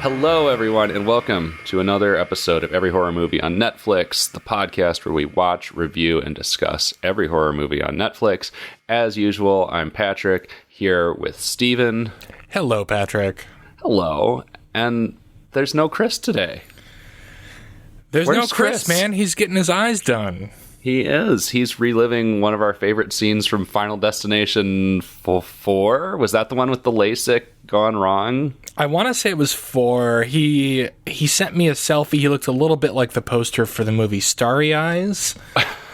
Hello, everyone, and welcome to another episode of Every Horror Movie on Netflix, the podcast where we watch, review, and discuss every horror movie on Netflix. As usual, I'm Patrick, here with Steven. Hello, Patrick. Hello. And there's no Chris today. Where's no Chris, man. He's getting his eyes done. He is. He's reliving one of our favorite scenes from Final Destination 4. Was that the one with the LASIK gone wrong? I want to say it was 4. He sent me a selfie. He looked a little bit like the poster for the movie Starry Eyes.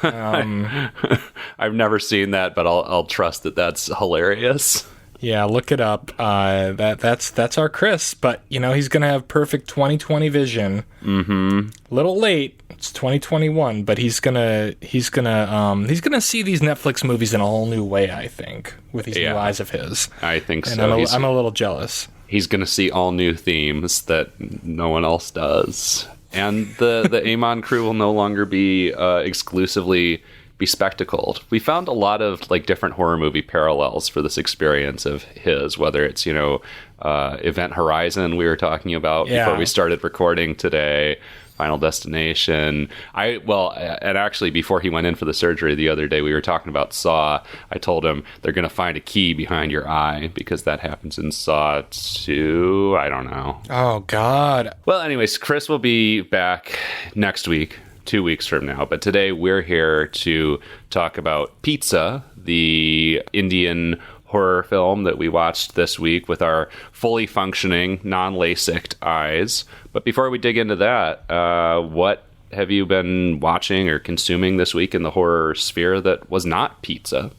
I've never seen that, but I'll trust that that's hilarious. Yeah, look it up. That's our Chris, but you know he's gonna have perfect 20/20 vision. Mm-hmm. Little late. It's 2021, but he's gonna see these Netflix movies in a whole new way. I think with these new eyes of his. I think and so. I'm a little jealous. He's gonna see all new themes that no one else does, and the Amon crew will no longer be exclusively bespectacled. We found a lot of like different horror movie parallels for this experience of his, whether it's Event Horizon we were talking about before we started recording today, Final Destination. And actually before he went in for the surgery the other day, we were talking about Saw. I told him they're going to find a key behind your eye because that happens in Saw 2. I don't know. Oh God. Well, anyways, Chris will be back next week. 2 weeks from now. But today we're here to talk about Pizza, the Indian horror film that we watched this week with our fully functioning, non-LASIK'd eyes. But before we dig into that, what have you been watching or consuming this week in the horror sphere that was not Pizza?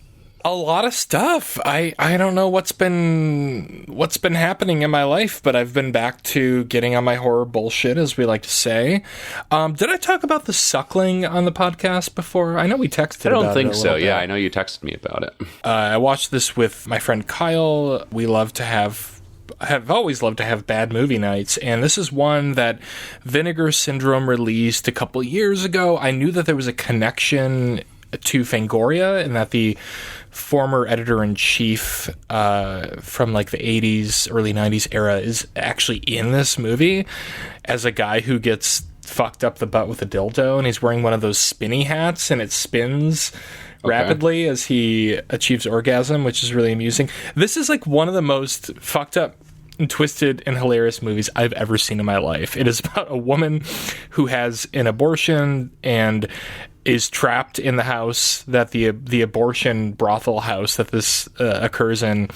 A lot of stuff. I don't know what's been happening in my life, but I've been back to getting on my horror bullshit, as we like to say. Did I talk about the Suckling on the podcast before? I know we texted about it. I don't think so. Bit. Yeah, I know you texted me about it. I watched this with my friend Kyle. We love to have always loved to have bad movie nights, and this is one that Vinegar Syndrome released a couple years ago. I knew that there was a connection to Fangoria, and that the former editor-in-chief from like the 80s, early 90s era is actually in this movie as a guy who gets fucked up the butt with a dildo, and he's wearing one of those spinny hats, and it spins rapidly as he achieves orgasm, which is really amusing. This is like one of the most fucked up and twisted and hilarious movies I've ever seen in my life. It is about a woman who has an abortion and is trapped in the house that the abortion brothel house that this occurs in,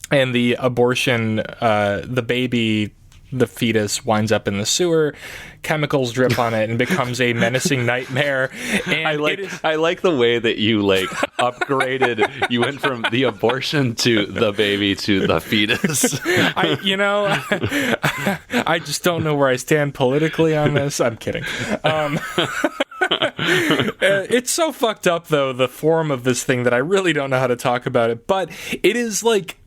and the abortion the baby, the fetus, winds up in the sewer. Chemicals drip on it and becomes a menacing nightmare. And I like the way that you upgraded. You went from the abortion to the baby to the fetus. I just don't know where I stand politically on this. I'm kidding. It's so fucked up, though, the form of this thing, that I really don't know how to talk about it. But it is like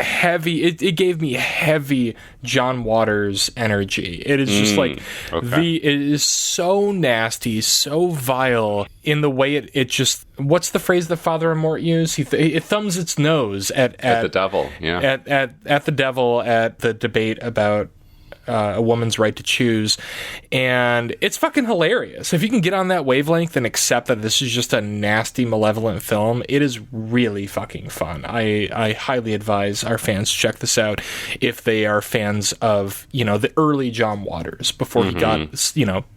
heavy. It gave me heavy John Waters energy. It is just like it is so nasty, so vile in the way it just. What's the phrase that Father Amort used? It thumbs its nose at the devil. Yeah, at the devil at the debate about a woman's right to choose, and it's fucking hilarious. If you can get on that wavelength and accept that this is just a nasty, malevolent film, it is really fucking fun. I highly advise our fans to check this out if they are fans of, the early John Waters before he got,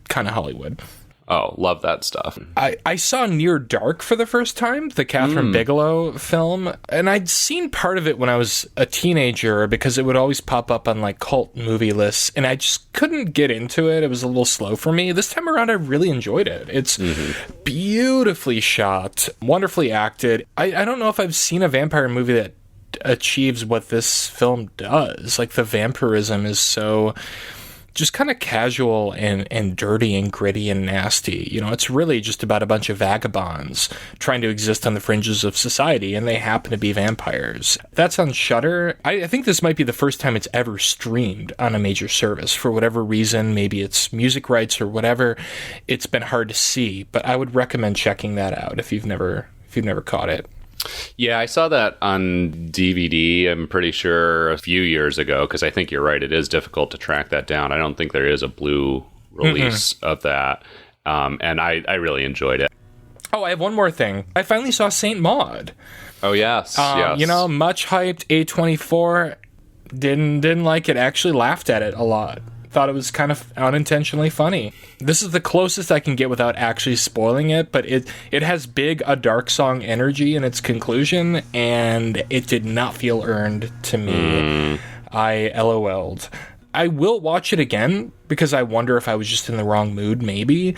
kind of Hollywood. Oh, love that stuff. I saw Near Dark for the first time, the Catherine Bigelow film, and I'd seen part of it when I was a teenager because it would always pop up on like cult movie lists, and I just couldn't get into it. It was a little slow for me. This time around, I really enjoyed it. It's beautifully shot, wonderfully acted. I don't know if I've seen a vampire movie that achieves what this film does. Like, the vampirism is so just kind of casual and dirty and gritty and nasty. You know, it's really just about a bunch of vagabonds trying to exist on the fringes of society, and they happen to be vampires. That's on Shudder. I think this might be the first time it's ever streamed on a major service. For whatever reason, maybe it's music rights or whatever, it's been hard to see, but I would recommend checking that out if you've never caught it. Yeah, I saw that on DVD, I'm pretty sure, a few years ago, because I think you're right, it is difficult to track that down. I don't think there is a blue release of that, and I really enjoyed it. Oh, I have one more thing. I finally saw Saint Maud. Oh, yes, yes. You know, much hyped, A24, didn't like it, actually laughed at it a lot. Thought it was kind of unintentionally funny. This is the closest I can get without actually spoiling it, but it has big A Dark Song energy in its conclusion, and it did not feel earned to me. I LOL'd. I will watch it again, because I wonder if I was just in the wrong mood, maybe.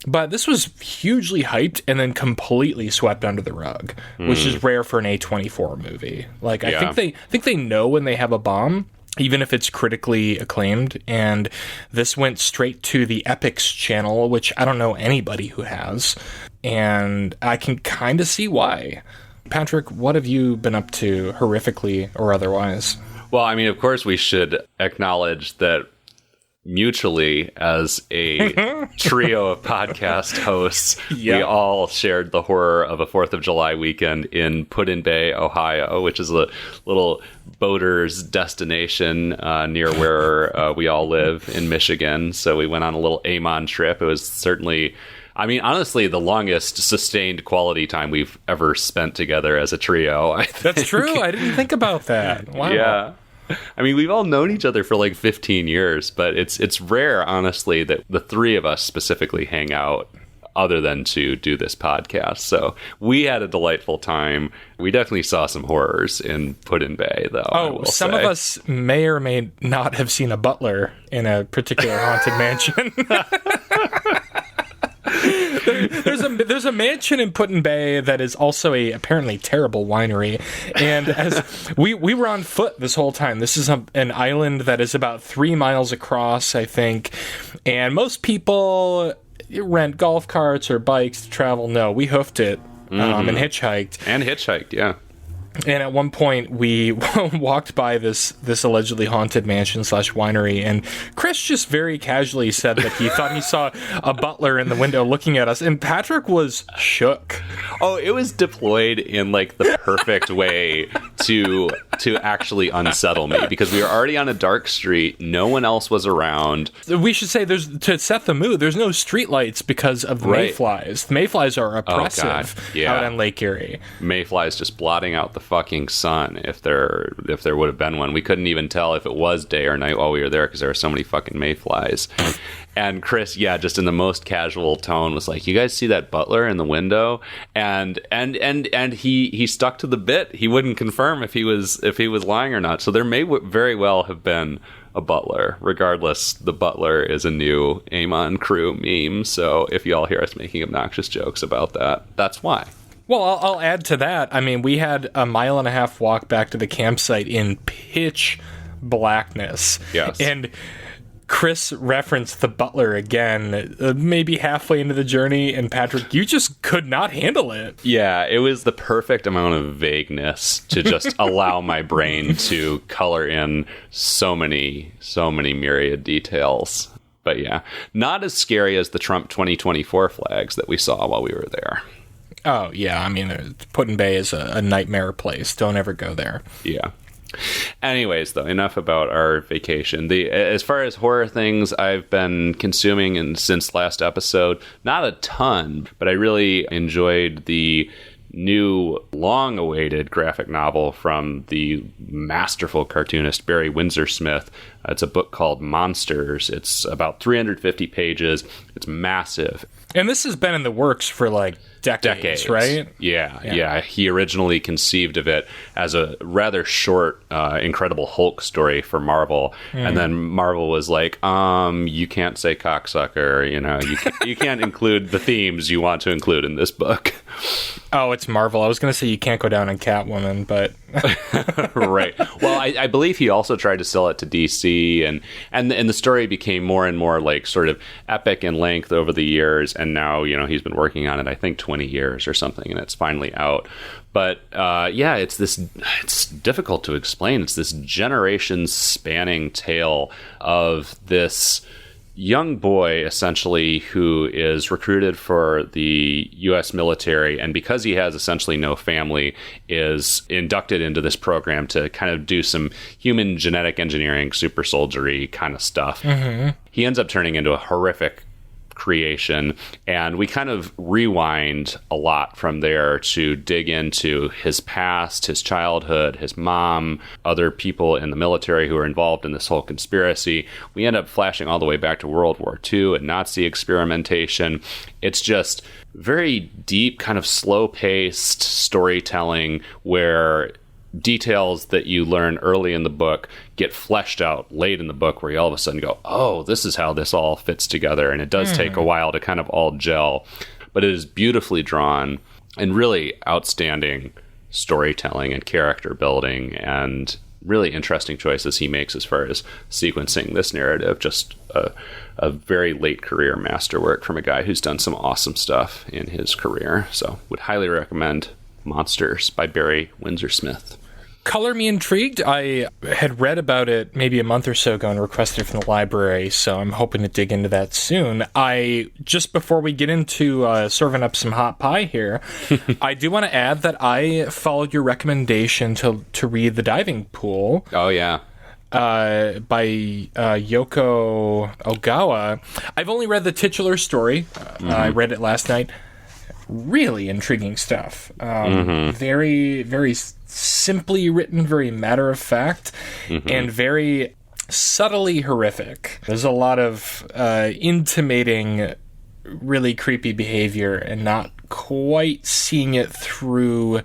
But this was hugely hyped and then completely swept under the rug, which is rare for an A24 movie. Like, I think they know when they have a bomb, even if it's critically acclaimed, and this went straight to the Epix channel, which I don't know anybody who has, and I can kind of see why. Patrick, what have you been up to, horrifically or otherwise? Well, I mean, of course, we should acknowledge that mutually, as a trio of podcast hosts, we all shared the horror of a 4th of July weekend in Put-in-Bay, Ohio, which is a little boater's destination near where we all live in Michigan. So we went on a little Amon trip. It was certainly, I mean, honestly, the longest sustained quality time we've ever spent together as a trio, I think. That's true. I didn't think about that. Wow. Yeah. I mean, we've all known each other for like 15 years, but it's rare, honestly, that the three of us specifically hang out other than to do this podcast. So we had a delightful time. We definitely saw some horrors in Put-in-Bay, though. Oh, some of us may or may not have seen a butler in a particular haunted mansion. There's a mansion in Put-in-Bay that is also a apparently terrible winery, and as we were on foot this whole time. This is an island that is about 3 miles across, I think, and most people rent golf carts or bikes to travel. No, we hoofed it and hitchhiked. Yeah. And at one point, we walked by this allegedly haunted mansion / winery, and Chris just very casually said that he thought he saw a butler in the window looking at us, and Patrick was shook. Oh, it was deployed in like the perfect way to actually unsettle me, because we were already on a dark street. No one else was around. We should say, to set the mood, there's no streetlights because of the mayflies. The mayflies are oppressive out on Lake Erie. Mayflies just blotting out the fucking sun, if there would have been one. We couldn't even tell if it was day or night while we were there, because there were so many fucking mayflies. And Chris, just in the most casual tone, was like, "You guys see that butler in the window?" And he stuck to the bit. He wouldn't confirm if he was lying or not. So there may very well have been a butler. Regardless, the butler is a new Amon Crew meme. So if y'all hear us making obnoxious jokes about that, that's why. Well, I'll add to that. I mean, we had a 1.5 mile walk back to the campsite in pitch blackness. Yes. And Chris referenced the butler again, maybe halfway into the journey, and Patrick, you just could not handle it. Yeah, it was the perfect amount of vagueness to just allow my brain to color in so many myriad details. But yeah, not as scary as the Trump 2024 flags that we saw while we were there. Oh, yeah. I mean, Put-in-Bay is a nightmare place. Don't ever go there. Yeah. Anyways, though, enough about our vacation. As far as horror things I've been consuming since last episode, not a ton, but I really enjoyed the new, long-awaited graphic novel from the masterful cartoonist Barry Windsor-Smith. It's a book called Monsters. It's about 350 pages. It's massive. And this has been in the works for, like, decades, right? Yeah. He originally conceived of it as a rather short, Incredible Hulk story for Marvel. And then Marvel was like, you can't say cocksucker, you can't include the themes you want to include in this book. Oh, it's Marvel. I was going to say you can't go down on Catwoman, but Right. Well, I believe he also tried to sell it to DC, and the story became more and more like sort of epic in length over the years. And now, he's been working on it, I think 20 years or something, and it's finally out. But it's difficult to explain. It's this generation spanning tale of this young boy, essentially, who is recruited for the U.S. military, and because he has essentially no family, is inducted into this program to kind of do some human genetic engineering, super soldiery kind of stuff. Mm-hmm. He ends up turning into a horrific creation, and we kind of rewind a lot from there to dig into his past, his childhood, his mom, other people in the military who are involved in this whole conspiracy. We end up flashing all the way back to World War II and Nazi experimentation. It's just very deep, kind of slow-paced storytelling where details that you learn early in the book get fleshed out late in the book, where you all of a sudden go, oh, this is how this all fits together. And it does take a while to kind of all gel, but it is beautifully drawn and really outstanding storytelling and character building, and really interesting choices he makes as far as sequencing this narrative. Just a very late career masterwork from a guy who's done some awesome stuff in his career. So would highly recommend Monsters by Barry Windsor-Smith. Color me intrigued. I had read about it maybe a month or so ago and requested it from the library, so I'm hoping to dig into that soon. Just before we get into serving up some hot pie here, I do want to add that I followed your recommendation to read The Diving Pool. Oh, yeah. By Yoko Ogawa. I've only read the titular story. I read it last night. Really intriguing stuff. Very, very simply written, very matter of fact, and very subtly horrific. There's a lot of intimating really creepy behavior and not quite seeing it through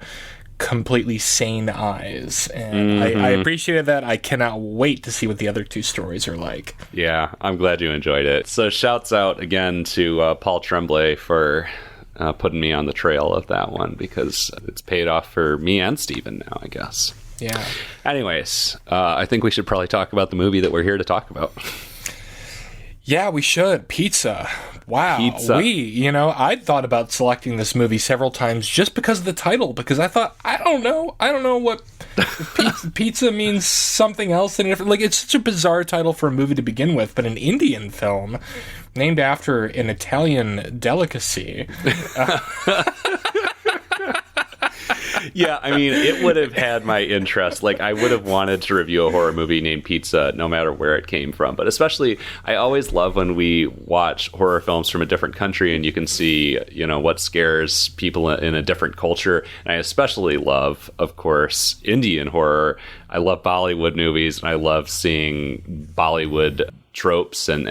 completely sane eyes. And I appreciated that. I cannot wait to see what the other two stories are like. Yeah, I'm glad you enjoyed it. So shouts out again to Paul Tremblay for putting me on the trail of that one, because it's paid off for me and Steven now, I guess. Yeah. Anyways, I think we should probably talk about the movie that we're here to talk about. Yeah, we should. Pizza. Wow. Pizza. I'd thought about selecting this movie several times just because of the title, because I thought, I don't know what pizza means something else than different. Like, it's such a bizarre title for a movie to begin with, but an Indian film named after an Italian delicacy. Yeah, I mean, it would have had my interest. Like, I would have wanted to review a horror movie named Pizza, no matter where it came from. But especially, I always love when we watch horror films from a different country and you can see, what scares people in a different culture. And I especially love, of course, Indian horror. I love Bollywood movies, and I love seeing Bollywood tropes and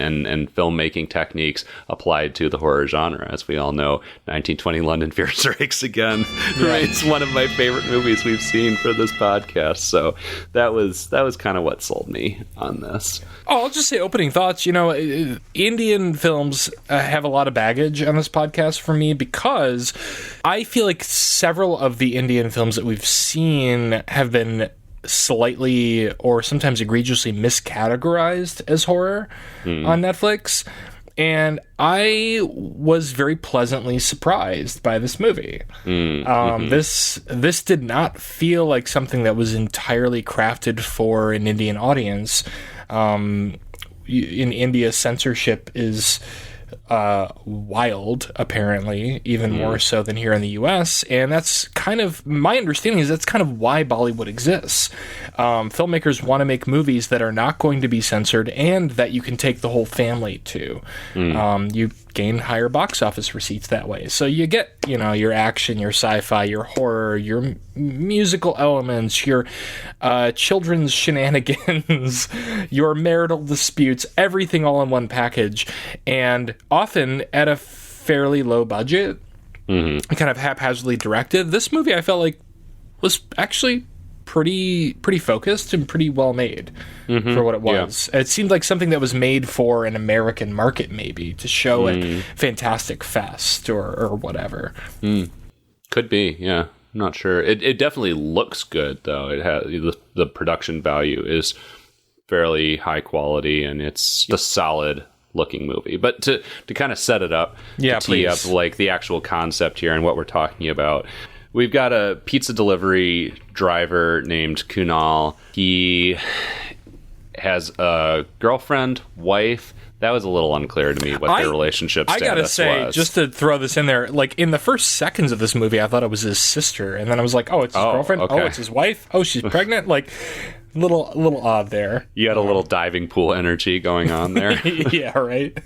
filmmaking techniques applied to the horror genre. As we all know, 1920 London Fear Strikes Again remains one of my favorite movies we've seen for this podcast. So that was kind of what sold me on this. Oh, I'll just say opening thoughts. Indian films have a lot of baggage on this podcast for me, because I feel like several of the Indian films that we've seen have been slightly or sometimes egregiously miscategorized as horror on Netflix. And I was very pleasantly surprised by this movie. This did not feel like something that was entirely crafted for an Indian audience. In India, censorship is wild, apparently, even more so than here in the US, and that's kind of my understanding is that's kind of why Bollywood exists. Filmmakers want to make movies that are not going to be censored and that you can take the whole family to. You gain higher box office receipts that way. So you get, your action, your sci-fi, your horror, your musical elements, your children's shenanigans, your marital disputes, everything all in one package, and often at a fairly low budget, kind of haphazardly directed. This movie, I felt like, was actually pretty focused and pretty well made for what it was. Yeah. It seemed like something that was made for an American market, maybe, to show at Fantastic Fest or whatever. Could be, yeah. not sure. It definitely looks good, though. It has the production value is fairly high quality, and it's a solid looking movie. But to kind of set it up, to tee up like the actual concept here and what we're talking about, we've got a pizza delivery driver named Kunal. He has a girlfriend, wife. That was a little unclear to me what their relationship status was. I gotta say, just to throw this in there, like in the first seconds of this movie, I thought it was his sister, and then I was like, oh, it's his girlfriend. Okay. Oh, it's his wife. Oh, she's pregnant. Like, little odd there. You had a little diving pool energy going on there. Yeah, right.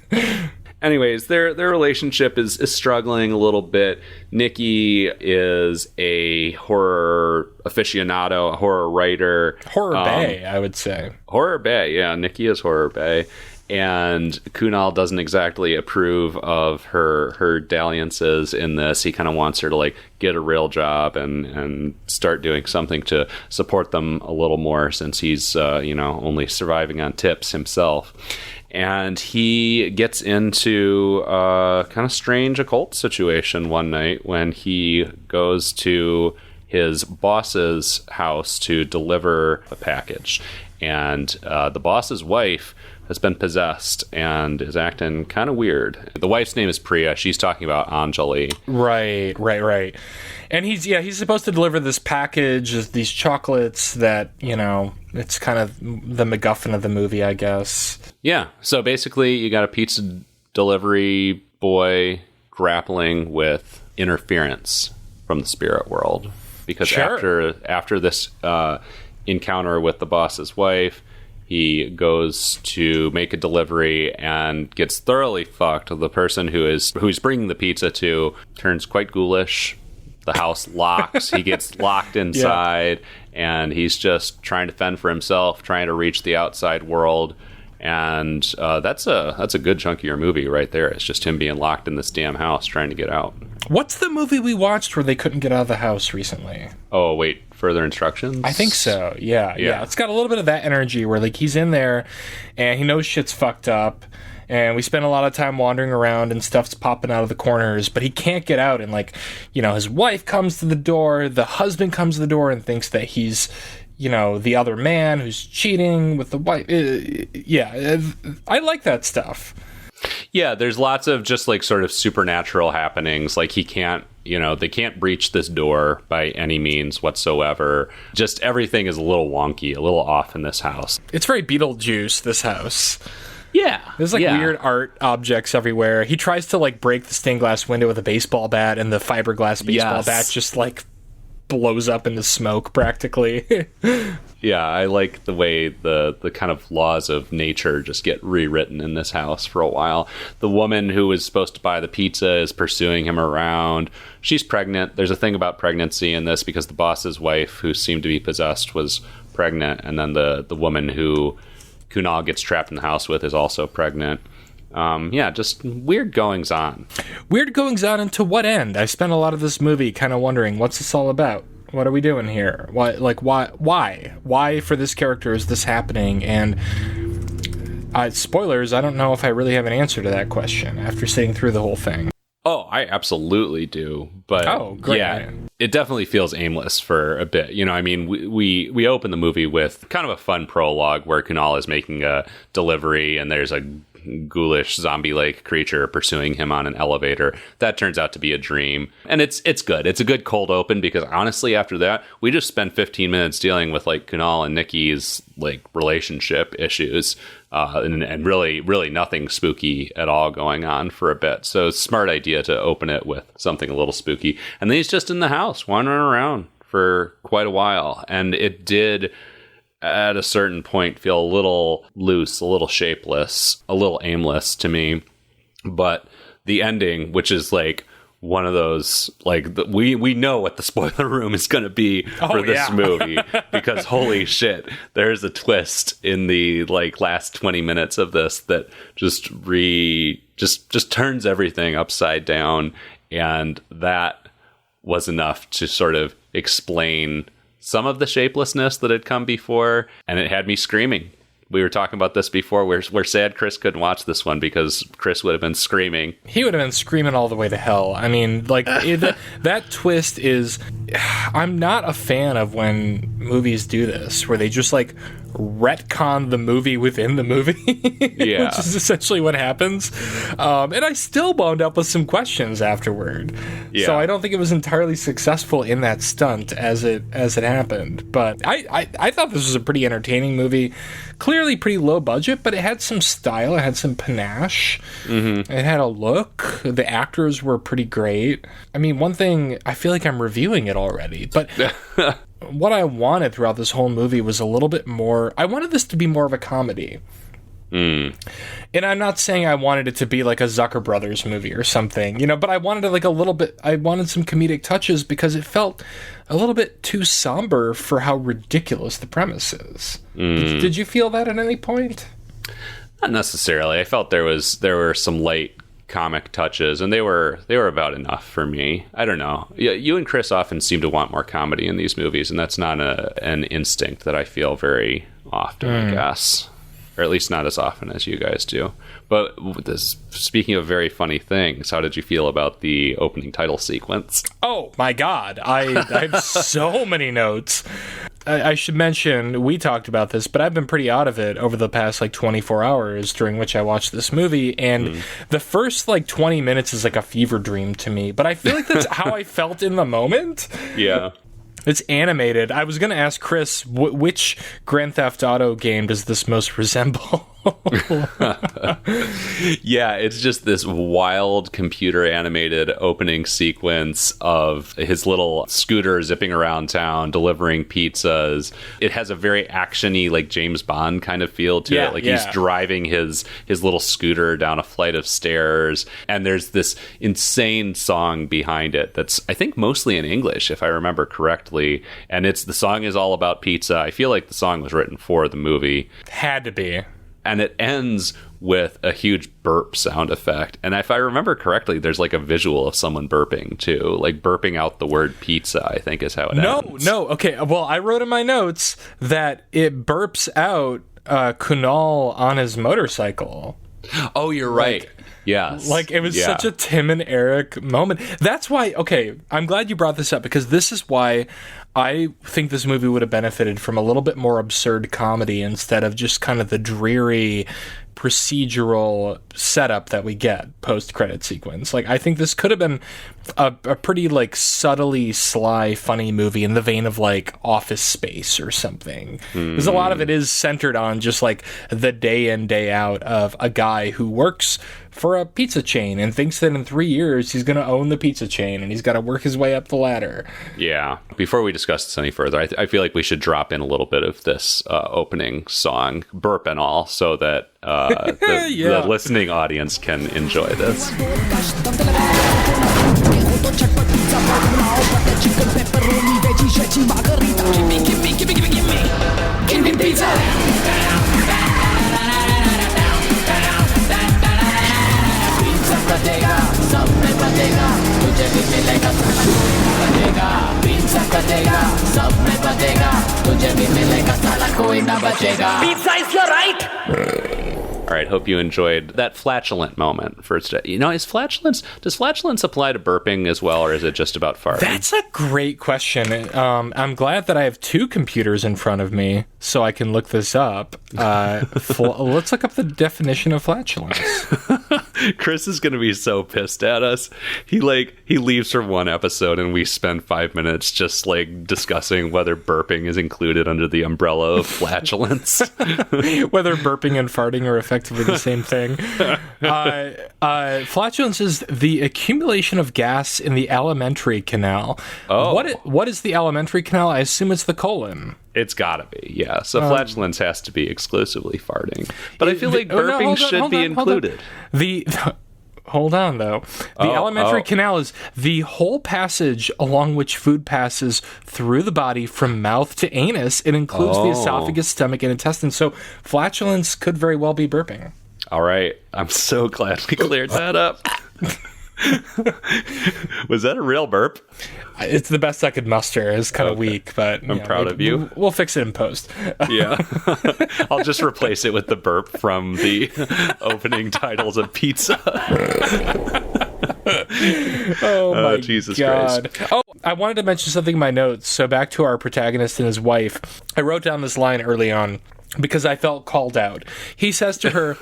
Anyways, their relationship is struggling a little bit. Nikki is a horror aficionado, a horror writer. Horror bae, I would say. Horror bae, yeah. Nikki is horror bae. And Kunal doesn't exactly approve of her dalliances in this. He kind of wants her to like get a real job and start doing something to support them a little more, since he's only surviving on tips himself. And he gets into a kind of strange occult situation one night when he goes to his boss's house to deliver a package. And the boss's wife has been possessed and is acting kind of weird. The wife's name is Priya. She's talking about Anjali. Right. And he's supposed to deliver this package, these chocolates that, it's kind of the MacGuffin of the movie, I guess. Yeah. So basically, you got a pizza delivery boy grappling with interference from the spirit world. Because after this encounter with the boss's wife, he goes to make a delivery and gets thoroughly fucked. The person who's bringing the pizza to turns quite ghoulish. The house locks. He gets locked inside, and he's just trying to fend for himself, trying to reach the outside world. And that's a good chunk of your movie right there. It's just him being locked in this damn house trying to get out. What's the movie we watched where they couldn't get out of the house recently? Oh, wait. Further Instructions? I think so. Yeah. It's got a little bit of that energy where like he's in there and he knows shit's fucked up. And we spend a lot of time wandering around and stuff's popping out of the corners, but he can't get out. And like, his wife comes to the door, the husband comes to the door and thinks that he's, the other man who's cheating with the wife. I like that stuff. Yeah, there's lots of just like sort of supernatural happenings. Like he can't, they can't breach this door by any means whatsoever. Just everything is a little wonky, a little off in this house. It's very Beetlejuice, this house. Yeah. There's like weird art objects everywhere. He tries to like break the stained glass window with a baseball bat, and the fiberglass baseball bat just like blows up into smoke practically. Yeah, I like the way the kind of laws of nature just get rewritten in this house for a while. The woman who was supposed to buy the pizza is pursuing him around. She's pregnant. There's a thing about pregnancy in this because the boss's wife, who seemed to be possessed, was pregnant. And then the woman who Kunal gets trapped in the house with is also pregnant. Just weird goings on. Weird goings on, and to what end? I spent a lot of this movie kind of wondering, what's this all about? What are we doing here? Why for this character is this happening? And spoilers, I don't know if I really have an answer to that question after sitting through the whole thing. Oh, I absolutely do. But great. Yeah, it definitely feels aimless for a bit. We open the movie with kind of a fun prologue where Kunal is making a delivery and there's a ghoulish zombie-like creature pursuing him on an elevator. That turns out to be a dream. And it's good. It's a good cold open because honestly, after that, we just spent 15 minutes dealing with like Kunal and Nikki's like relationship issues. And really nothing spooky at all going on for a bit. So it's a smart idea to open it with something a little spooky. And then he's just in the house wandering around for quite a while. And it did, at a certain point, feel a little loose, a little shapeless, a little aimless to me. But the ending, which is like one of those, like, we know what the spoiler room is going to be for this movie, because holy shit, there's a twist in the like last 20 minutes of this that just turns everything upside down. And that was enough to sort of explain some of the shapelessness that had come before, and it had me screaming. We were talking about this before. We're sad Chris couldn't watch this one because Chris would have been screaming. He would have been screaming all the way to hell. I mean, like, that twist is I'm not a fan of when movies do this, where they just like retcon the movie within the movie, Yeah. which is essentially what happens. And I still wound up with some questions afterward. Yeah. So I don't think it was entirely successful in that stunt as it happened. But I thought this was a pretty entertaining movie. Clearly pretty low budget, but it had some style. It had some panache. Mm-hmm. It had a look. The actors were pretty great. I mean, one thing, I feel like I'm reviewing it already, but what I wanted throughout this whole movie was a little bit more. I wanted this to be more of a comedy. And I'm not saying I wanted it to be like a Zucker Brothers movie or something, but I wanted it like a little bit, I wanted some comedic touches because it felt a little bit too somber for how ridiculous the premise is. Did you feel that at any point? Not necessarily. I felt there were some light comic touches, and they were about enough for me. I don't know. You and Chris often seem to want more comedy in these movies, and that's not an instinct that I feel very often, I guess. Or at least not as often as you guys do. But speaking of very funny things, how did you feel about the opening title sequence? Oh, my God. I have so many notes. I should mention, we talked about this, but I've been pretty out of it over the past, 24 hours during which I watched this movie, and the first, 20 minutes is like a fever dream to me, but I feel like that's how I felt in the moment. Yeah. It's animated. I was going to ask Chris, which Grand Theft Auto game does this most resemble? Yeah, it's just this wild computer animated opening sequence of his little scooter zipping around town delivering pizzas. It has a very actiony, James Bond kind of feel to it. He's driving his little scooter down a flight of stairs, and there's this insane song behind it that's, I think, mostly in English, if I remember correctly. And the song is all about pizza. I feel like the song was written for the movie. Had to be. And it ends with a huge burp sound effect. And if I remember correctly, there's a visual of someone burping too. Burping out the word pizza, I think is how it ends. No. Okay. Well, I wrote in my notes that it burps out Kunal on his motorcycle. Oh, you're right. Yes. It was such a Tim and Eric moment. That's why, okay, I'm glad you brought this up, because this is why I think this movie would have benefited from a little bit more absurd comedy instead of just kind of the dreary procedural setup that we get post-credit sequence. I think this could have been a pretty subtly sly funny movie in the vein of Office Space or something, because a lot of it is centered on just the day in day out of a guy who works for a pizza chain and thinks that in 3 years he's going to own the pizza chain and he's got to work his way up the ladder. Yeah. Before we discuss this any further, I feel like we should drop in a little bit of this opening song, burp and all, so that the listening audience can enjoy this. Give me pizza! बजेगा, सब में बजेगा, तुझे भी मिलेगा साला कोई ना बजेगा। पिज़्ज़ा बजेगा, सब में बजेगा, तुझे भी मिलेगा साला कोई ना बजेगा। Pizza is your right. All right, hope you enjoyed that flatulent moment first. Does flatulence apply to burping as well, or is it just about farting? That's a great question. I'm glad that I have two computers in front of me so I can look this up. Let's look up the definition of flatulence. Chris is going to be so pissed at us. He leaves for one episode and we spend 5 minutes just discussing whether burping is included under the umbrella of flatulence. Whether burping and farting are effectively the same thing. Flatulence is the accumulation of gas in the alimentary canal. Oh. What is the alimentary canal? I assume it's the colon. It's gotta be, yeah. So flatulence has to be exclusively farting. But I feel like burping should be included. Hold on, though. The alimentary canal is the whole passage along which food passes through the body from mouth to anus. It includes the esophagus, stomach, and intestines. So flatulence could very well be burping. All right. I'm so glad we cleared that up. Was that a real burp? It's the best I could muster. It's kind of weak, but I'm proud of you. We'll fix it in post. Yeah. I'll just replace it with the burp from the opening titles of Pizza. Oh my Jesus God. Christ. I wanted to mention something in my notes. So back to our protagonist and his wife. I wrote down this line early on because I felt called out. He says to her,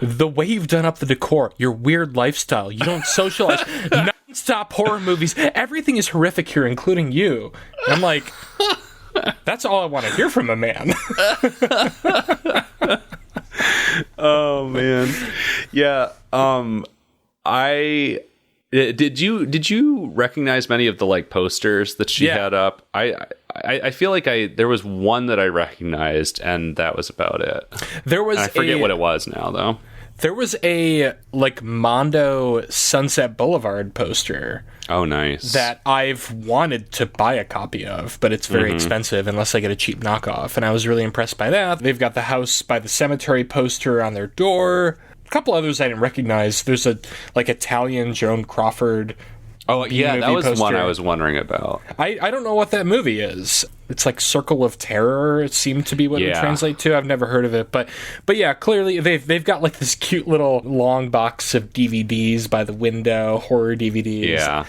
the way you've done up the decor, your weird lifestyle, you don't socialize, non-stop horror movies, everything is horrific here, including you. And I'm like, that's all I want to hear from a man. Oh, man. Yeah. Did you recognize many of the like posters that she had up? I feel like there was one that I recognized, and that was about it. I forget what it was now, though. There was a like Mondo Sunset Boulevard poster. Oh, nice. That I've wanted to buy a copy of, but it's very expensive unless I get a cheap knockoff. And I was really impressed by that. They've got the House by the Cemetery poster on their door. A couple others I didn't recognize. There's a like Italian Joan Crawford. Oh, yeah, that was poster. one I was wondering about. I don't know what that movie is. It's like Circle of Terror, it seemed to be what it would translate to. I've never heard of it. But yeah, clearly they've got like this cute little long box of DVDs by the window, horror DVDs. Yeah.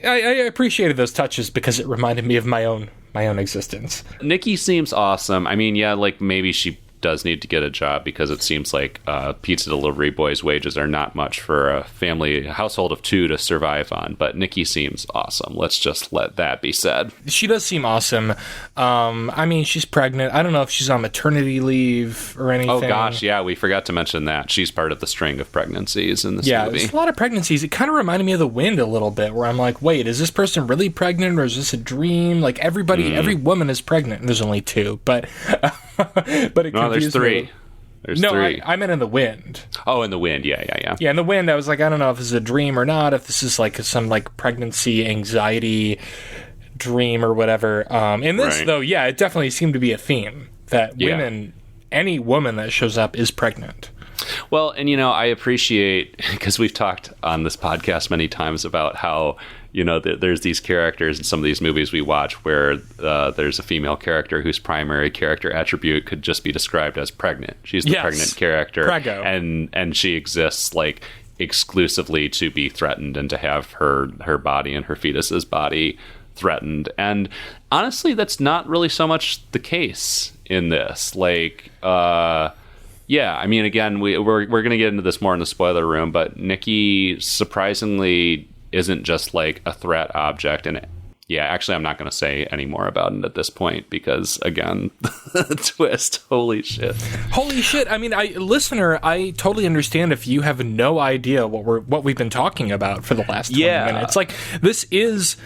I appreciated those touches because it reminded me of my own existence. Nikki seems awesome. I mean, yeah, like maybe she does need to get a job because it seems like pizza delivery boys' wages are not much for a household of two to survive on. But Nikki seems awesome. Let's just let that be said. She does seem awesome. I mean, she's pregnant. I don't know if she's on maternity leave or anything. Oh, gosh, yeah, we forgot to mention that. She's part of the string of pregnancies in this movie. Yeah, there's a lot of pregnancies. It kind of reminded me of The Wind a little bit, where I'm like, wait, is this person really pregnant or is this a dream? Like, every woman is pregnant. There's only two, but it no, there's three. Me. There's three. I meant in The Wind. Oh, in The Wind, yeah. Yeah, in The Wind, I was like, I don't know if this is a dream or not, if this is like some like pregnancy anxiety dream or whatever. In this, though, yeah, it definitely seemed to be a theme that women, any woman that shows up is pregnant. Well, and, I appreciate, because we've talked on this podcast many times about how, there's these characters in some of these movies we watch where there's a female character whose primary character attribute could just be described as pregnant. She's the pregnant character. Prego. And she exists, like, exclusively to be threatened and to have her body and her fetus's body threatened. And honestly, that's not really so much the case in this. Like, yeah, I mean, again, we're going to get into this more in the spoiler room, but Nikki surprisingly isn't just like a threat object. And yeah, actually, I'm not going to say any more about it at this point because, again, twist. Holy shit. Holy shit. I mean, listener, I totally understand if you have no idea what we've been talking about for the last 20 minutes. Like, this is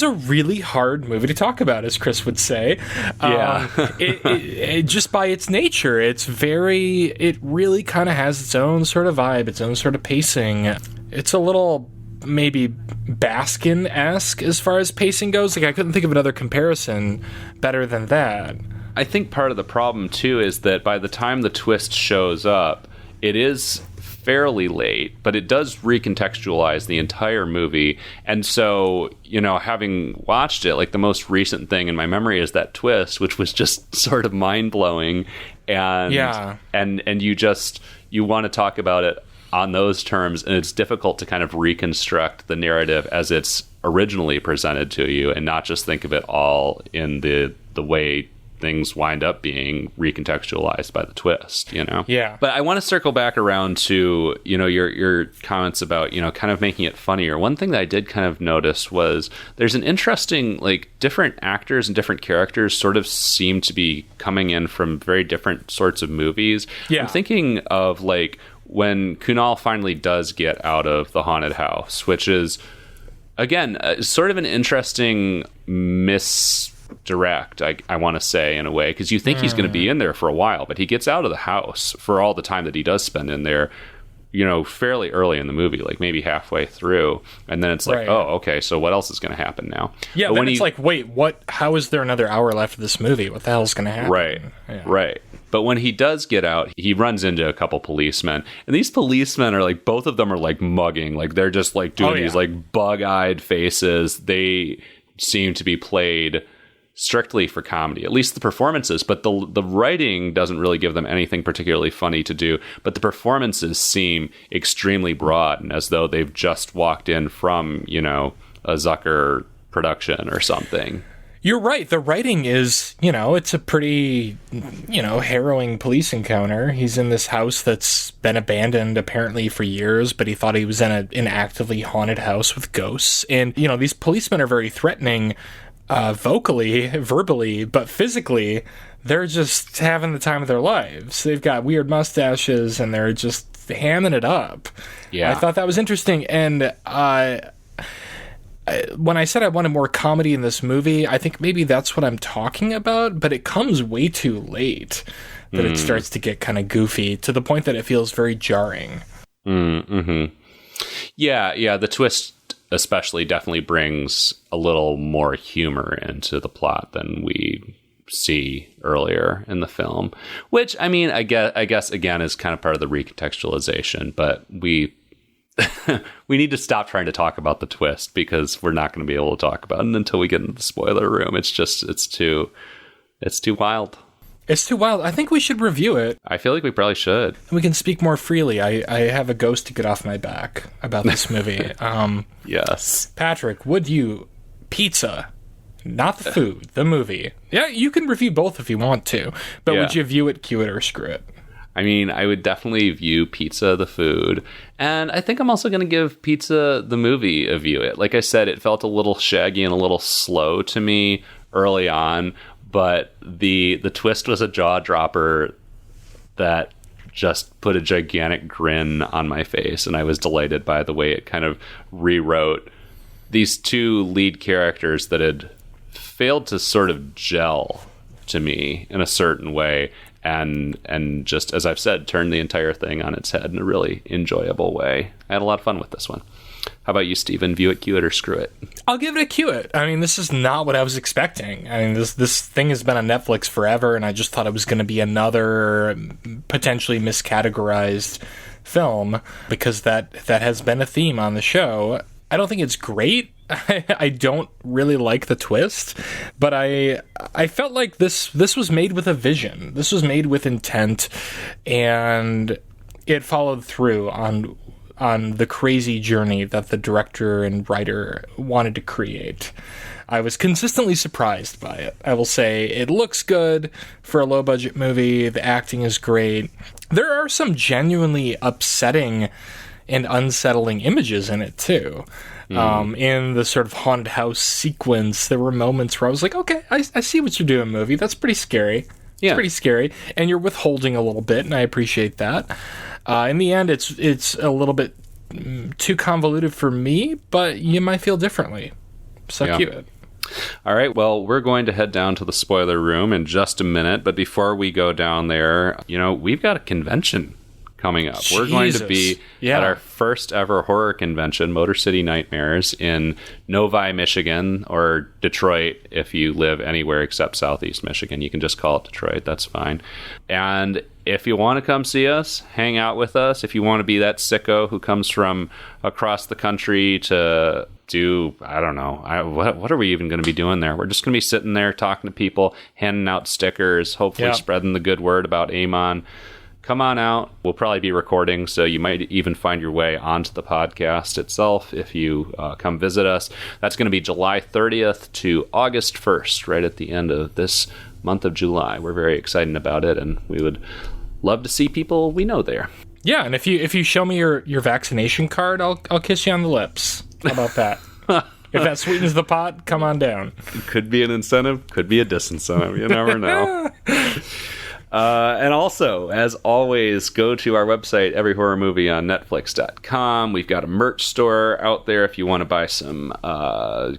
a really hard movie to talk about, as Chris would say. Yeah. It just by its nature, it really kind of has its own sort of vibe, its own sort of pacing. It's a little maybe Baskin-esque as far as pacing goes. Like, I couldn't think of another comparison better than that. I think part of the problem, too, is that by the time the twist shows up, it is fairly late, but it does recontextualize the entire movie. And so, having watched it, like the most recent thing in my memory is that twist, which was just sort of mind-blowing. And you want to talk about it on those terms, and it's difficult to kind of reconstruct the narrative as it's originally presented to you and not just think of it all in the way things wind up being recontextualized by the twist, Yeah. But I want to circle back around to, your comments about, kind of making it funnier. One thing that I did kind of notice was there's an interesting, like, different actors and different characters sort of seem to be coming in from very different sorts of movies. Yeah. I'm thinking of, like, when Kunal finally does get out of the haunted house, which is, again, sort of an interesting misdirect, I want to say, in a way, because you think he's going to be in there for a while, but he gets out of the house for all the time that he does spend in there, fairly early in the movie, like maybe halfway through, and then it's like, oh, okay, so what else is going to happen now? Yeah, but then it's like, wait, what? How is there another hour left of this movie? What the hell is going to happen? Right. But when he does get out, he runs into a couple policemen. And these policemen are like, both of them are like mugging. Like, they're just like doing these like bug-eyed faces. They seem to be played strictly for comedy, at least the performances. But the writing doesn't really give them anything particularly funny to do. But the performances seem extremely broad and as though they've just walked in from, a Zucker production or something. You're right. The writing is, it's a pretty, harrowing police encounter. He's in this house that's been abandoned apparently for years, but he thought he was in an actively haunted house with ghosts. And, these policemen are very threatening, verbally, but physically, they're just having the time of their lives. They've got weird mustaches and they're just hamming it up. Yeah. I thought that was interesting. And, when I said I wanted more comedy in this movie, I think maybe that's what I'm talking about, but it comes way too late that it starts to get kind of goofy to the point that it feels very jarring. Mm-hmm. Yeah, the twist especially definitely brings a little more humor into the plot than we see earlier in the film, which, I mean, I guess again, is kind of part of the recontextualization, but we need to stop trying to talk about the twist because we're not going to be able to talk about it until we get into the spoiler room. It's too wild. It's too wild. I think we should review it. I feel like we probably should. We can speak more freely. I have a ghost to get off my back about this movie. Yes. Patrick, would you pizza, not the food, the movie? Yeah, you can review both if you want to, but would you view it, cue it, or screw it? I mean, I would definitely view Pizza the food, and I think I'm also going to give Pizza the movie a view it. Like I said, it felt a little shaggy and a little slow to me early on, but the twist was a jaw dropper that just put a gigantic grin on my face, and I was delighted by the way it kind of rewrote these two lead characters that had failed to sort of gel to me in a certain way. And just, as I've said, turned the entire thing on its head in a really enjoyable way. I had a lot of fun with this one. How about you, Steven? View it, cue it, or screw it? I'll give it a cue it. I mean, this is not what I was expecting. I mean, this thing has been on Netflix forever, and I just thought it was going to be another potentially miscategorized film because that has been a theme on the show. I don't think it's great. I don't really like the twist, but I felt like this was made with a vision. This was made with intent, and it followed through on the crazy journey that the director and writer wanted to create. I was consistently surprised by it. I will say it looks good for a low-budget movie. The acting is great. There are some genuinely upsetting and unsettling images in it, too. In the sort of haunted house sequence, there were moments where I was like, okay, I see what you're doing, movie. That's pretty scary. It's pretty scary. And you're withholding a little bit, and I appreciate that. In the end, it's a little bit too convoluted for me, but you might feel differently. So cue it. All right, well, we're going to head down to the spoiler room in just a minute, but before we go down there, we've got a convention coming up. Jesus. We're going to be at our first ever horror convention, Motor City Nightmares, in Novi, Michigan, or Detroit if you live anywhere except Southeast Michigan. You can just call it Detroit. That's fine. And if you want to come see us, hang out with us. If you want to be that sicko who comes from across the country to do, I don't know, what are we even going to be doing there? We're just going to be sitting there talking to people, handing out stickers, hopefully spreading the good word about Amon. Come on out. We'll probably be recording, so you might even find your way onto the podcast itself if you come visit us. That's going to be July 30th to August 1st, right at the end of this month of July. We're very excited about it, and we would love to see people we know there. Yeah, and if you show me your vaccination card, I'll kiss you on the lips. How about that? If that sweetens the pot, come on down. It could be an incentive, could be a disincentive. You never know. And also, as always, go to our website, everyhorrormovieonnetflix.com. We've got a merch store out there if you want to buy some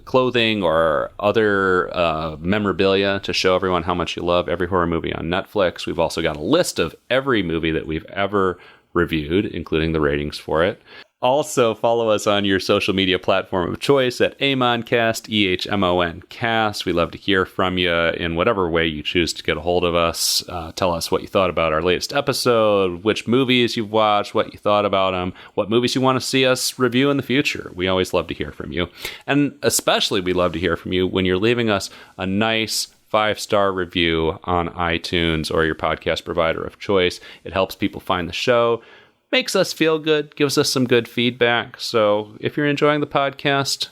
clothing or other memorabilia to show everyone how much you love Every Horror Movie on Netflix. We've also got a list of every movie that we've ever reviewed, including the ratings for it. Also, follow us on your social media platform of choice at AmonCast, EHMONcast. We love to hear from you in whatever way you choose to get a hold of us. Tell us what you thought about our latest episode, which movies you've watched, what you thought about them, what movies you want to see us review in the future. We always love to hear from you. And especially we love to hear from you when you're leaving us a nice 5-star review on iTunes or your podcast provider of choice. It helps people find the show. Makes us feel good, gives us some good feedback. So if you're enjoying the podcast,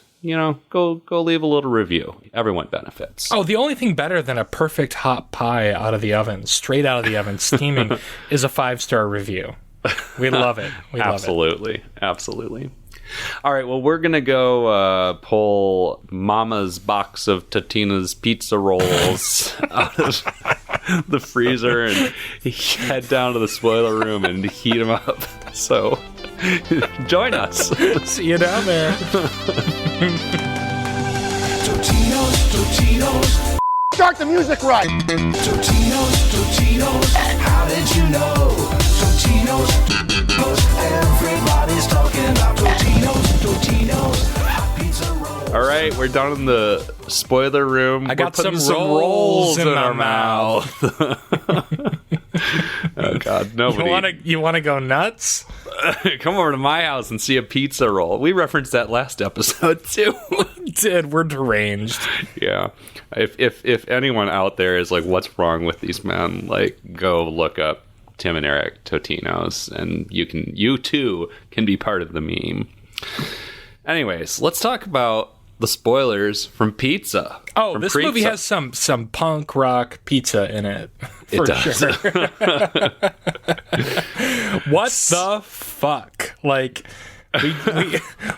go leave a little review. Everyone benefits. Oh, the only thing better than a perfect hot pie out of the oven, straight out of the oven, steaming, is a 5-star review. We love it. We love it. Absolutely. All right, well, we're going to go pull Mama's box of Totino's pizza rolls out of the freezer and head down to the spoiler room and heat them up. So join us. See you down there. Totino's. Start the music right. Totino's. How did you know? Totino's. Everybody's talking about Totino's. Hot pizza rolls. All right, we're down in the spoiler room. I got some rolls in our mouth. Oh God, nobody. You want to go nuts? Come over to my house and see a pizza roll. We referenced that last episode too. We did. We're deranged. Yeah. If anyone out there is like, what's wrong with these men? Like, go look up Tim and Eric Totino's, and you too can be part of the meme. Anyways, let's talk about the spoilers from Pizza. Oh, this movie has some punk rock pizza in it. For sure. What the fuck? Like,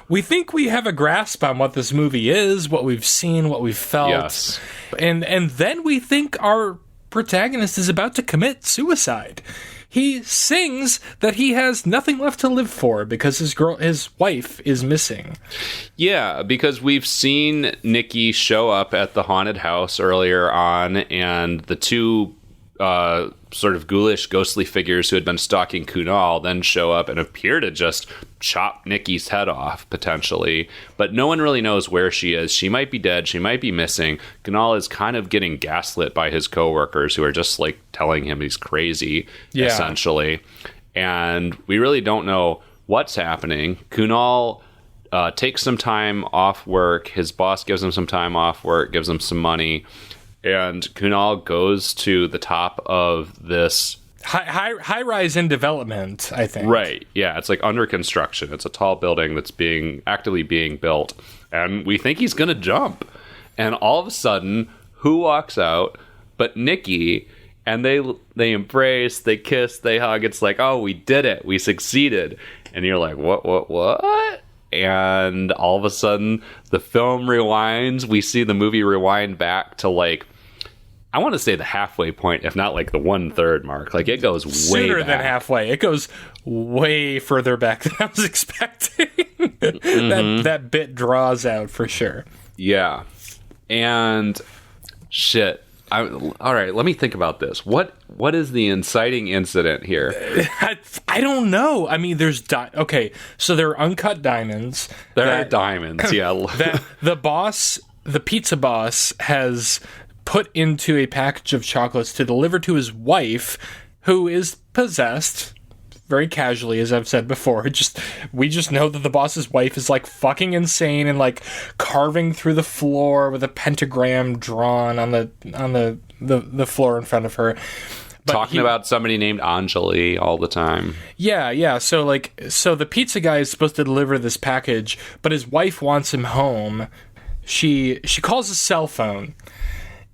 we think we have a grasp on what this movie is, what we've seen, what we've felt. Yes. And then we think our protagonist is about to commit suicide. He sings that he has nothing left to live for because his wife is missing. Yeah, because we've seen Nikki show up at the haunted house earlier on, and the two sort of ghoulish, ghostly figures who had been stalking Kunal then show up and appear to just chop Nikki's head off, potentially. But no one really knows where she is. She might be dead. She might be missing. Kunal is kind of getting gaslit by his coworkers who are just like telling him he's crazy, essentially. And we really don't know what's happening. Kunal takes some time off work. His boss gives him some time off work, gives him some money. And Kunal goes to the top of this high rise in development, I think. Right. Yeah. It's like under construction. It's a tall building that's actively being built. And we think he's going to jump. And all of a sudden, who walks out but Nikki? And they embrace, they kiss, they hug. It's like, oh, we did it. We succeeded. And you're like, what? And all of a sudden, the film rewinds. We see the movie rewind back to like, I want to say the halfway point, if not like the 1/3 mark. Like, it goes way sooner back. Than halfway. It goes way further back than I was expecting. That bit draws out for sure. Yeah. And shit. All right, let me think about this. What is the inciting incident here? I don't know. I mean, okay, so there are uncut diamonds. There are diamonds, yeah. That the pizza boss has put into a package of chocolates to deliver to his wife, who is possessed. Very casually, as I've said before. We just know that the boss's wife is like fucking insane and like carving through the floor with a pentagram drawn on the floor in front of her. But talking about somebody named Anjali all the time. Yeah. So the pizza guy is supposed to deliver this package, but his wife wants him home. She calls his cell phone,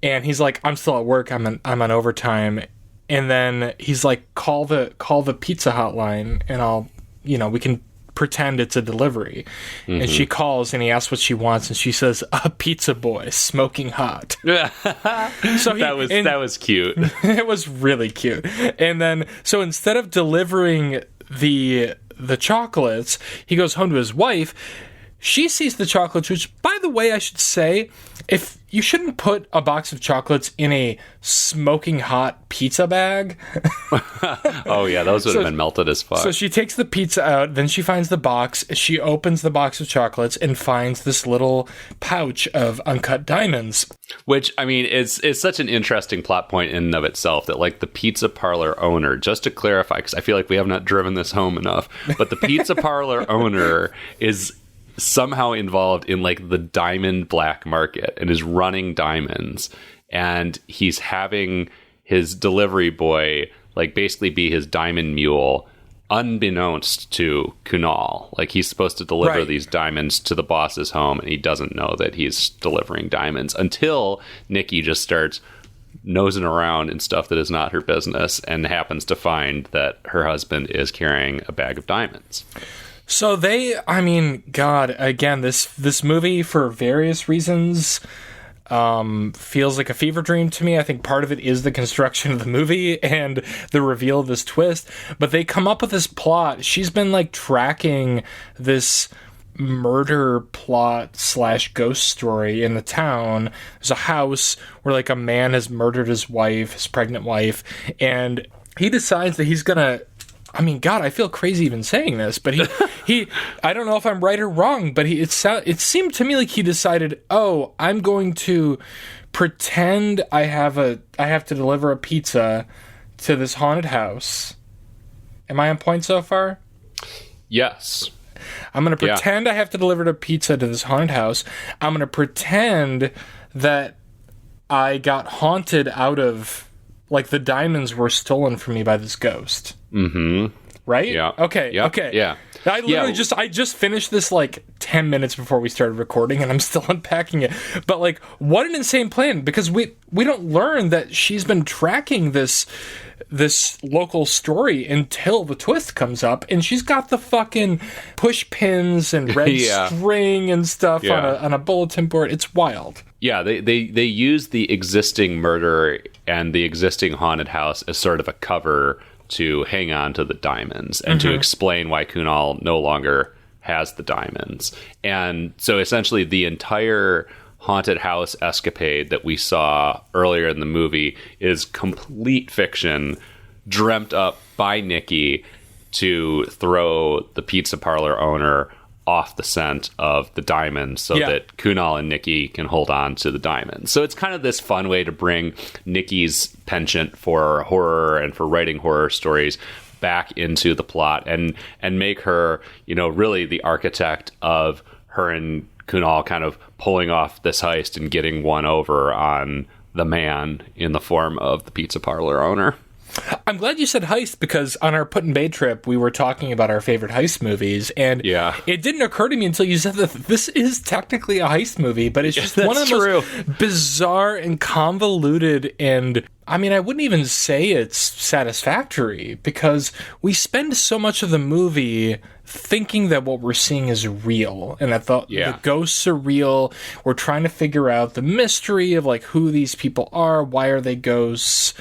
and he's like, "I'm still at work. I'm on overtime." And then he's like, call the pizza hotline and we can pretend it's a delivery. Mm-hmm. And she calls and he asks what she wants and she says, "A pizza boy, smoking hot." So that was cute. It was really cute. And then, so instead of delivering the chocolates, he goes home to his wife. She sees the chocolates, which, by the way, I should say, if you shouldn't put a box of chocolates in a smoking hot pizza bag. Oh, yeah, those would have been melted as fuck. So she takes the pizza out, then she finds the box. She opens the box of chocolates and finds this little pouch of uncut diamonds. Which, I mean, is such an interesting plot point in and of itself that, like, the pizza parlor owner, just to clarify, because I feel like we have not driven this home enough, but the pizza parlor owner is somehow involved in like the diamond black market and is running diamonds, and he's having his delivery boy like basically be his diamond mule unbeknownst to Kunal. Like, he's supposed to deliver Right. these diamonds to the boss's home, and he doesn't know that he's delivering diamonds until Nikki just starts nosing around in stuff that is not her business and happens to find that her husband is carrying a bag of diamonds. So God, again, this movie, for various reasons, feels like a fever dream to me. I think part of it is the construction of the movie and the reveal of this twist. But they come up with this plot. She's been like tracking this murder plot / ghost story in the town. There's a house where like a man has murdered his wife, his pregnant wife, and he decides that he's gonna. God, I feel crazy even saying this, but he I don't know if I'm right or wrong, but it seemed to me like he decided, oh, I'm going to pretend I have to deliver a pizza to this haunted house. Am I on point so far? Yes. I'm going to pretend I have to deliver a pizza to this haunted house. I'm going to pretend that I got haunted out of, like, the diamonds were stolen from me by this ghost. Mm-hmm. Right? Yeah. Okay. Yep. Okay. Yeah. I literally I just finished this like 10 minutes before we started recording, and I'm still unpacking it. But like, what an insane plan, because we don't learn that she's been tracking this local story until the twist comes up, and she's got the fucking push pins and red string and stuff on a bulletin board. It's wild. Yeah, they use the existing murder and the existing haunted house as sort of a cover to hang on to the diamonds and to explain why Kunal no longer has the diamonds. And so essentially the entire haunted house escapade that we saw earlier in the movie is complete fiction dreamt up by Nikki to throw the pizza parlor owner off the scent of the diamonds so that Kunal and Nikki can hold on to the diamonds. So it's kind of this fun way to bring Nikki's penchant for horror and for writing horror stories back into the plot and make her, really the architect of her and Kunal kind of pulling off this heist and getting one over on the man in the form of the pizza parlor owner. I'm glad you said heist, because on our Put in Bay trip, we were talking about our favorite heist movies, and it didn't occur to me until you said that this is technically a heist movie, but it's just one of the most bizarre and convoluted, and I wouldn't even say it's satisfactory, because we spend so much of the movie thinking that what we're seeing is real and that the ghosts are real. We're trying to figure out the mystery of like who these people are, why are they ghosts,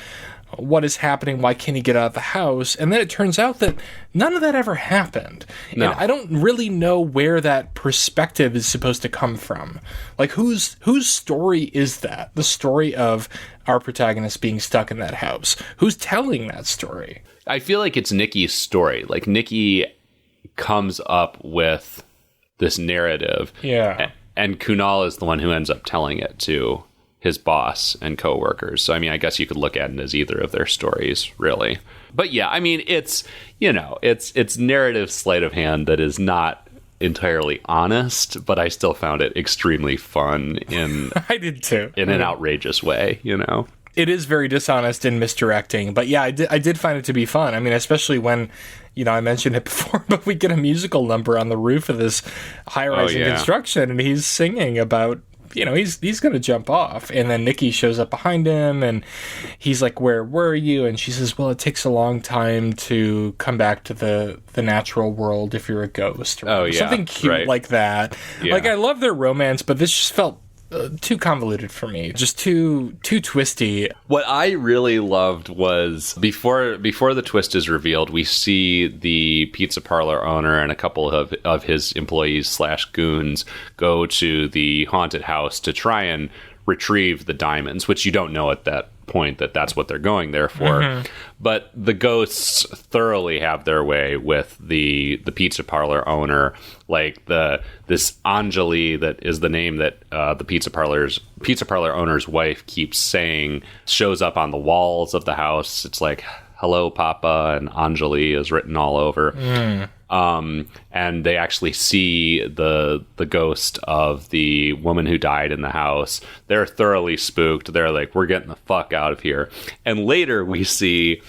what is happening, why can't he get out of the house? And then it turns out that none of that ever happened. No. And I don't really know where that perspective is supposed to come from. Like, whose story is that? The story of our protagonist being stuck in that house. Who's telling that story? I feel like it's Nikki's story. Like, Nikki comes up with this narrative. Yeah. And Kunal is the one who ends up telling it to his boss and coworkers. So, I guess you could look at it as either of their stories, really. But yeah, it's, it's narrative sleight of hand that is not entirely honest, but I still found it extremely fun in I did too. In an outrageous way, It is very dishonest and misdirecting, but yeah, I did find it to be fun. Especially when, I mentioned it before, but we get a musical number on the roof of this high-rise construction, and he's singing about, he's going to jump off. And then Nikki shows up behind him, and he's like, where were you? And she says, well, it takes a long time to come back to the natural world if you're a ghost. Or something cute like that. Yeah. Like, I love their romance, but this just felt too convoluted for me, just too twisty. What I really loved was before the twist is revealed, we see the pizza parlor owner and a couple of his employees / goons go to the haunted house to try and retrieve the diamonds, which you don't know at that point that's what they're going there for. But the ghosts thoroughly have their way with the pizza parlor owner. Like this Anjali, that is the name that the pizza parlor owner's wife keeps saying, shows up on the walls of the house. It's like, hello, Papa, and Anjali is written all over. And they actually see the ghost of the woman who died in the house. They're thoroughly spooked. They're like, we're getting the fuck out of here. And later we see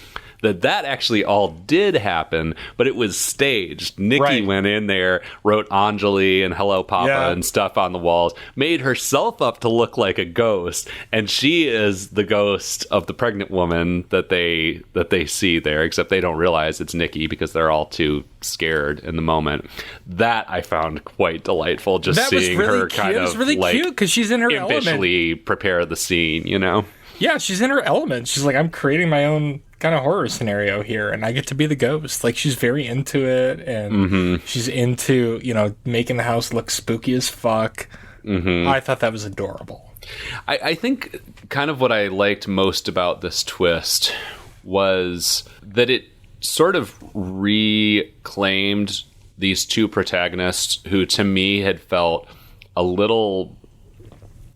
that actually all did happen, but it was staged. Nikki went in there, wrote Anjali and Hello Papa and stuff on the walls, made herself up to look like a ghost, and she is the ghost of the pregnant woman that they see there, except they don't realize it's Nikki because they're all too scared in the moment. That I found quite delightful, just that seeing was really her cute. kind It was of really like cute because she's in her impishly element. prepare the scene, you know? Yeah, she's in her element. She's like, I'm creating my own kind of horror scenario here, and I get to be the ghost. Like, she's very into it, and she's into, making the house look spooky as fuck. I thought that was adorable. I think kind of what I liked most about this twist was that it sort of reclaimed these two protagonists who, to me, had felt a little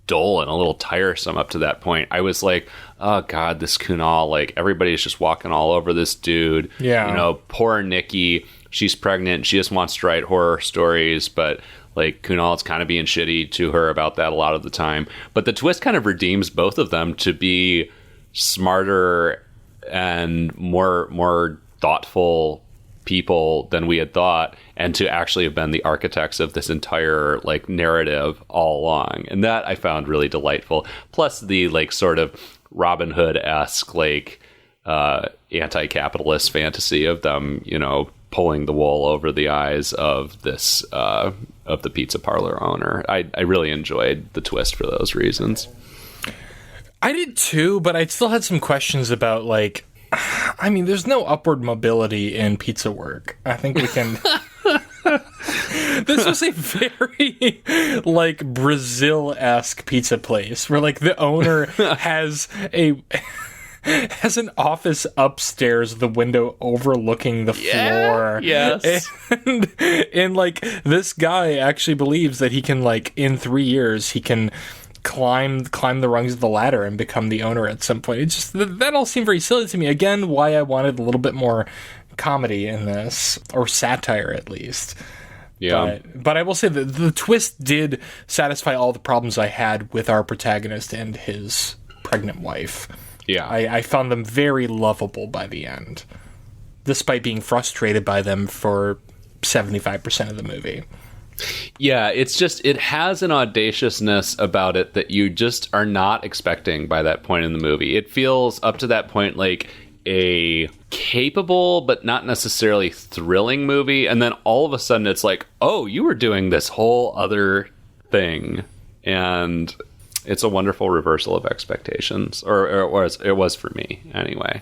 dull and a little tiresome up to that point. I was like, oh god, this Kunal, like everybody's just walking all over this dude. Yeah. Poor Nikki, she's pregnant, she just wants to write horror stories, but like Kunal's kind of being shitty to her about that a lot of the time. But the twist kind of redeems both of them to be smarter and more thoughtful people than we had thought, and to actually have been the architects of this entire like narrative all along. And that I found really delightful. Plus the like sort of Robin Hood-esque like anti-capitalist fantasy of them, pulling the wool over the eyes of this of the pizza parlor owner. I really enjoyed the twist for those reasons. I did too, but I still had some questions about like, I mean, there's no upward mobility in pizza work. I think we can. This was a very like Brazil-esque pizza place where like the owner has an office upstairs, the window overlooking the floor. Yes. And like this guy actually believes that he can like in 3 years he can climb the rungs of the ladder and become the owner at some point. It just that all seemed very silly to me. Again, why I wanted a little bit more comedy in this, or satire at least. Yeah. But I will say that the twist did satisfy all the problems I had with our protagonist and his pregnant wife. Yeah. I found them very lovable by the end, despite being frustrated by them for 75% of the movie. Yeah, it's just, it has an audaciousness about it that you just are not expecting by that point in the movie. It feels up to that point like a capable but not necessarily thrilling movie, and then all of a sudden it's like, oh, you were doing this whole other thing. And it's a wonderful reversal of expectations, or it was for me anyway.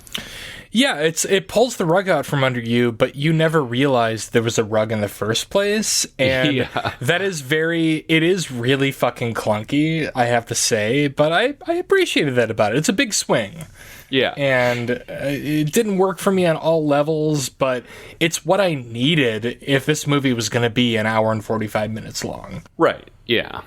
Yeah, it pulls the rug out from under you, but you never realized there was a rug in the first place, and that is it is really fucking clunky, I have to say, but I appreciated that about it. It's a big swing. Yeah. And it didn't work for me on all levels, but it's what I needed if this movie was going to be an hour and 45 minutes long. Right, yeah.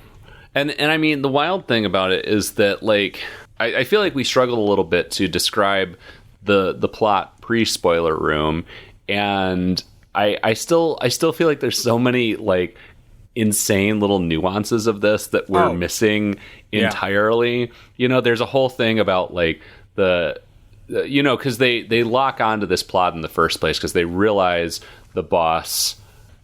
And I mean, the wild thing about it is that, like, I feel like we struggled a little bit to describe the plot pre-spoiler room, and I still feel like there's so many, like, insane little nuances of this that we're missing entirely. There's a whole thing about, like, because they lock onto this plot in the first place because they realize the boss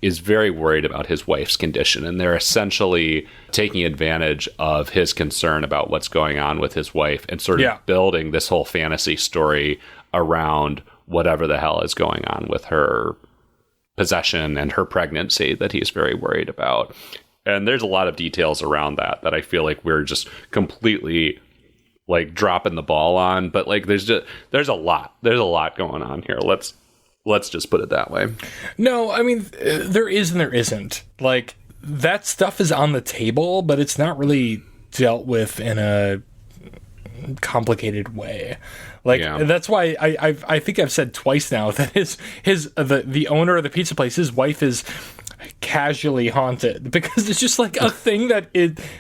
is very worried about his wife's condition, and they're essentially taking advantage of his concern about what's going on with his wife and sort of building this whole fantasy story around whatever the hell is going on with her possession and her pregnancy that he's very worried about. And there's a lot of details around that I feel like we're just completely like dropping the ball on, but like there's a lot going on here. Let's just put it that way. No, I mean, there is and there isn't. Like, that stuff is on the table, but it's not really dealt with in a complicated way. Like, that's why I think I've said twice now that the owner of the pizza place, his wife is casually haunted, because it's just like a thing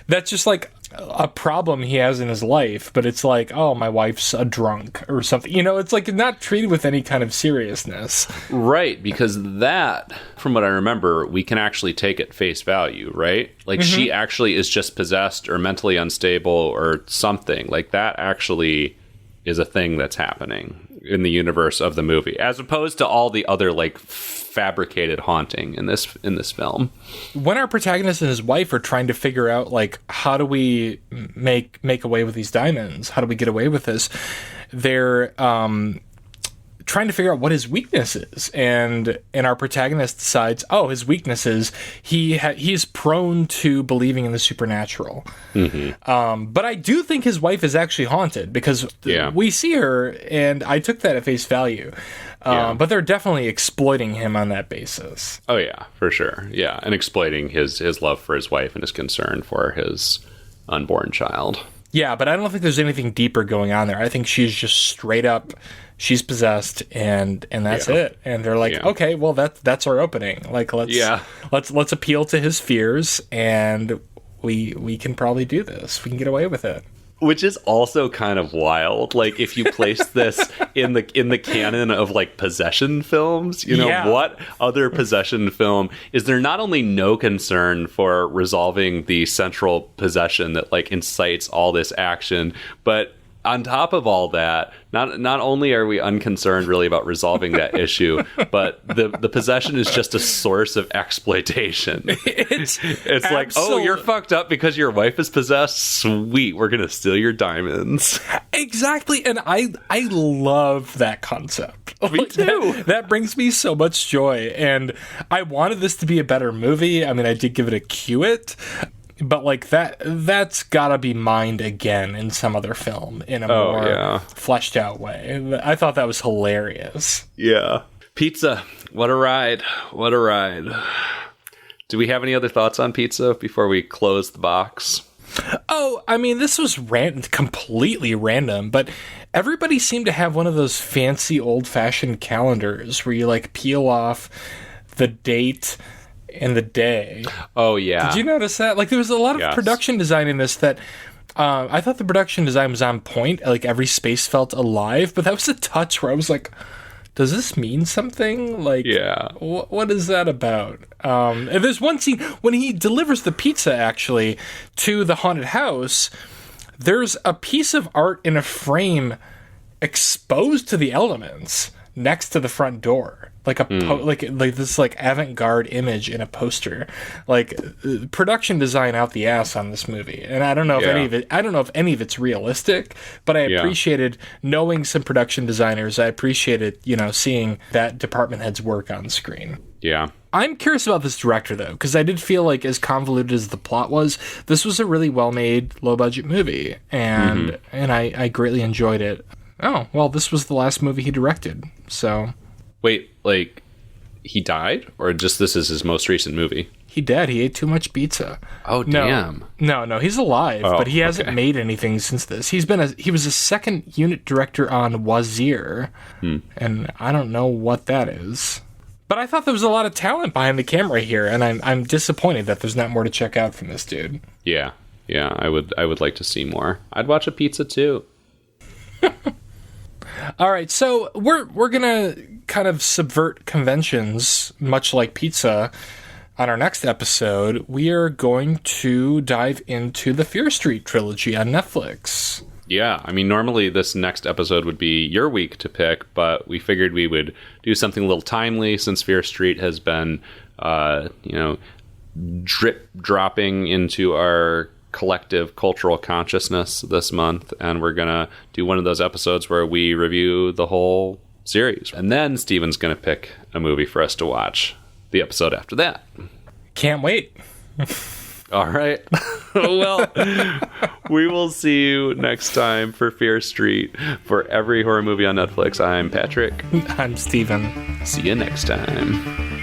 that's just like a problem he has in his life, but it's like, oh, my wife's a drunk or something. It's like not treated with any kind of seriousness. Right, because that, from what I remember, we can actually take at face value, right? Like, she actually is just possessed or mentally unstable or something. Like, that actually is a thing that's happening. in the universe of the movie, as opposed to all the other like fabricated haunting in this film. When our protagonist and his wife are trying to figure out like how do we make away with these diamonds, how do we get away with this, they're trying to figure out what his weakness is, and our protagonist decides, his weakness is he's prone to believing in the supernatural. But I do think his wife is actually haunted, because we see her, and I took that at face value. But they're definitely exploiting him on that basis. Oh yeah, for sure. Yeah, and exploiting his love for his wife and his concern for his unborn child. Yeah, but I don't think there's anything deeper going on there. I think she's just straight up, she's possessed, and that's it. And they're like, okay, well that's our opening. Like let's appeal to his fears, and we can probably do this. We can get away with it. Which is also kind of wild. Like, if you place this in the canon of like possession films, what other possession film is there not only no concern for resolving the central possession that like incites all this action, but on top of all that, not only are we unconcerned really about resolving that issue, but the possession is just a source of exploitation. It's like, oh, you're fucked up because your wife is possessed? Sweet, we're gonna steal your diamonds. Exactly, and I love that concept. Me too. That brings me so much joy, and I wanted this to be a better movie. I mean, I did give it a Q-it. But like that's gotta be mined again in some other film in a more fleshed out way. I thought that was hilarious. Yeah. Pizza. What a ride. What a ride. Do we have any other thoughts on Pizza before we close the box? Oh, I mean, this was completely random, but everybody seemed to have one of those fancy old-fashioned calendars where you like peel off the date and the day. Oh, yeah. Did you notice that? Like, there was a lot of production design in this that I thought the production design was on point. Like, every space felt alive, but that was a touch where I was like, does this mean something? Like, what is that about? And there's one scene when he delivers the pizza, actually, to the haunted house. There's a piece of art in a frame exposed to the elements next to the front door. Like like this like avant-garde image in a poster, like production design out the ass on this movie. And I don't know if any of it's realistic, but I appreciated knowing some production designers. I appreciated seeing that department head's work on screen. Yeah. I'm curious about this director though, because I did feel like, as convoluted as the plot was, this was a really well-made, low-budget movie, and I greatly enjoyed it. Oh well, this was the last movie he directed, so. Wait, like, he died? Or just this is his most recent movie? He did. He ate too much pizza. Oh, damn. No, he's alive, but he hasn't made anything since this. He was a second unit director on Wazir, and I don't know what that is. But I thought there was a lot of talent behind the camera here, and I'm disappointed that there's not more to check out from this dude. Yeah, I would like to see more. I'd watch a pizza, too. All right, so we're gonna kind of subvert conventions, much like pizza. On our next episode, we are going to dive into the Fear Street trilogy on Netflix. Yeah, I mean, normally this next episode would be your week to pick, but we figured we would do something a little timely since Fear Street has been, drip dropping into our collective cultural consciousness this month, and we're gonna do one of those episodes where we review the whole series, and then Steven's gonna pick a movie for us to watch the episode after that. Can't wait. All right. Well, we will see you next time for Fear Street. For every horror movie on Netflix, I'm Patrick. I'm Steven. See you next time.